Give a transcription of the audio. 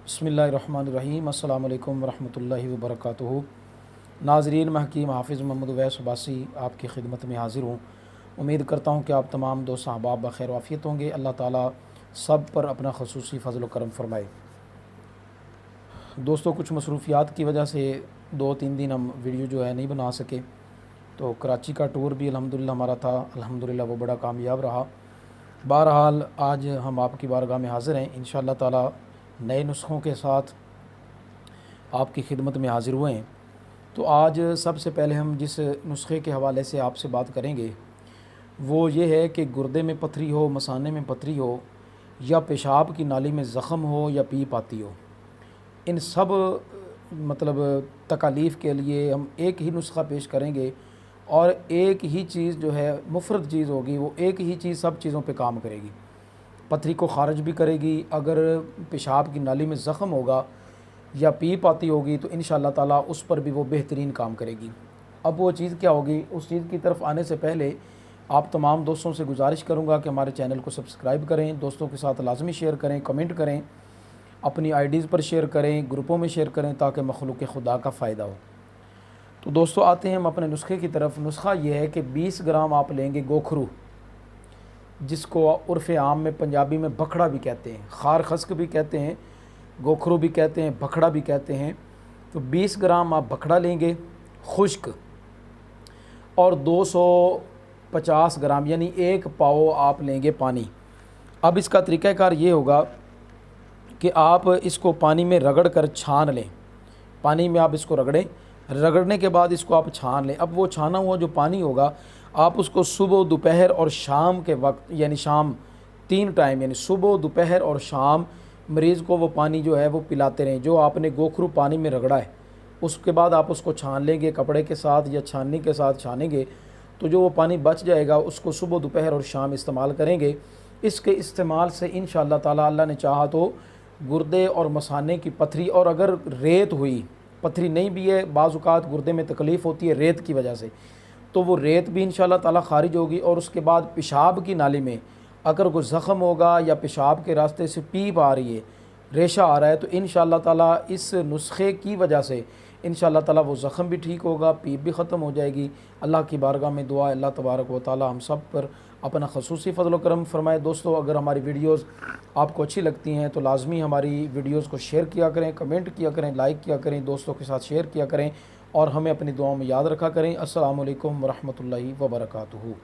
बिस्मिल्लाहिर्रहमानिर्रहीम। अस्सलाम वालेकुम वरहमतुल्लाहि वबरकातुहू। नाज़रीन, मैं हकीम हाफ़िज़ मोहम्मद उवैस अब्बासी आपकी खिदमत में हाज़िर हूँ। उम्मीद करता हूँ कि आप तमाम दोस्त अहबाब बख़ैर वाफ़ियत होंगे। अल्लाह ताला सब पर अपना ख़ुसूसी फ़ज़ल व करम फ़रमाए। दोस्तों, कुछ मसरूफ़ियात की वजह से 2-3 दिन हम वीडियो जो है नहीं बना सके। तो कराची का टूर भी अल्हम्दुलिल्लाह हमारा था, अल्हम्दुलिल्लाह वो बड़ा कामयाब रहा। बहरहाल आज हम आपकी बारगाह में हाज़िर हैं। इंशाअल्लाह ताला नए नुस्ख़ों के साथ आपकी खिदमत में हाज़िर हुए हैं। तो आज सबसे पहले हम जिस नुस्खे के हवाले से आपसे बात करेंगे वो ये है कि गुर्दे में पथरी हो, मसाने में पथरी हो, या पेशाब की नाली में ज़ख़म हो, या पीप आती हो, इन सब मतलब तकालीफ़ के लिए हम एक ही नुस्खा पेश करेंगे और एक ही चीज़ जो है मुफ़रद चीज़ होगी, वो एक ही चीज़ सब चीज़ों पे काम करेगी। पथरी को ख़ारिज भी करेगी। अगर पेशाब की नाली में ज़ख़म होगा या पीप आती होगी तो इंशाअल्लाह ताला उस पर भी वो बेहतरीन काम करेगी। अब वो चीज़ क्या होगी, उस चीज़ की तरफ आने से पहले आप तमाम दोस्तों से गुजारिश करूँगा कि हमारे चैनल को सब्सक्राइब करें, दोस्तों के साथ लाजमी शेयर करें, कमेंट करें, अपनी आईडीज़ पर शेयर करें, ग्रुपों में शेयर करें, ताकि मखलूक़ खुदा का फ़ायदा हो। तो दोस्तों, आते हैं हम अपने नुस्खे की तरफ। नुस्खा ये है कि 20 ग्राम आप लेंगे गोखरू, जिसको उर्फ़ आम में पंजाबी में बखड़ा भी कहते हैं, खार खस्क भी कहते हैं, गोखरू भी कहते हैं, बखड़ा भी कहते हैं। तो 20 ग्राम आप बखड़ा लेंगे खुश्क, और 250 ग्राम यानी 1 पाव आप लेंगे पानी। अब इसका तरीक़ाकार ये होगा कि आप इसको पानी में रगड़ कर छान लें। पानी में आप इसको रगड़ें, रगड़ने के बाद इसको आप छान लें। अब वो छाना हुआ जो पानी होगा, आप उसको सुबह, दोपहर और शाम के वक्त, यानी शाम 3 टाइम, यानी सुबह, दोपहर और शाम मरीज़ को वो पानी जो है वो पिलाते रहें, जो आपने गोखरू पानी में रगड़ा है। उसके बाद आप उसको छान लेंगे कपड़े के साथ या छाननी के साथ छानेंगे, तो जो वो पानी बच जाएगा उसको सुबह, दोपहर और शाम इस्तेमाल करेंगे। इसके इस्तेमाल से इंशाअल्लाह ताला अल्लाह ने चाहा तो गुर्दे और मसाने की पथरी, और अगर रेत हुई, पथरी नहीं भी है, बाज़ औक़ात गुर्दे में तकलीफ़ होती है रेत की वजह से, तो वो रेत भी इंशाअल्लाह ताला ख़ारिज होगी। और उसके बाद पेशाब की नाली में अगर कोई ज़ख़म होगा या पेशाब के रास्ते से पीप आ रही है, रेशा आ रहा है, तो इंशाअल्लाह ताला इस नुस्खे की वजह से इंशाअल्लाह ताला वो ज़ख़म भी ठीक होगा, पीप भी ख़त्म हो जाएगी। अल्लाह की बारगाह में दुआ है अल्लाह तबारक व तआला हम सब पर अपना ख़ुसूसी फ़ज़ल व करम फ़रमाए। दोस्तों, अगर हमारी वीडियोज़ आपको अच्छी लगती हैं तो लाज़मी हमारी वीडियोज़ को शेयर किया करें, कमेंट किया करें, लाइक किया करें, दोस्तों के साथ शेयर किया करें, और हमें अपनी दुआओं में याद रखा करें। अस्सलामु अलैकुम व रहमतुल्लाहि व बरकातुहू।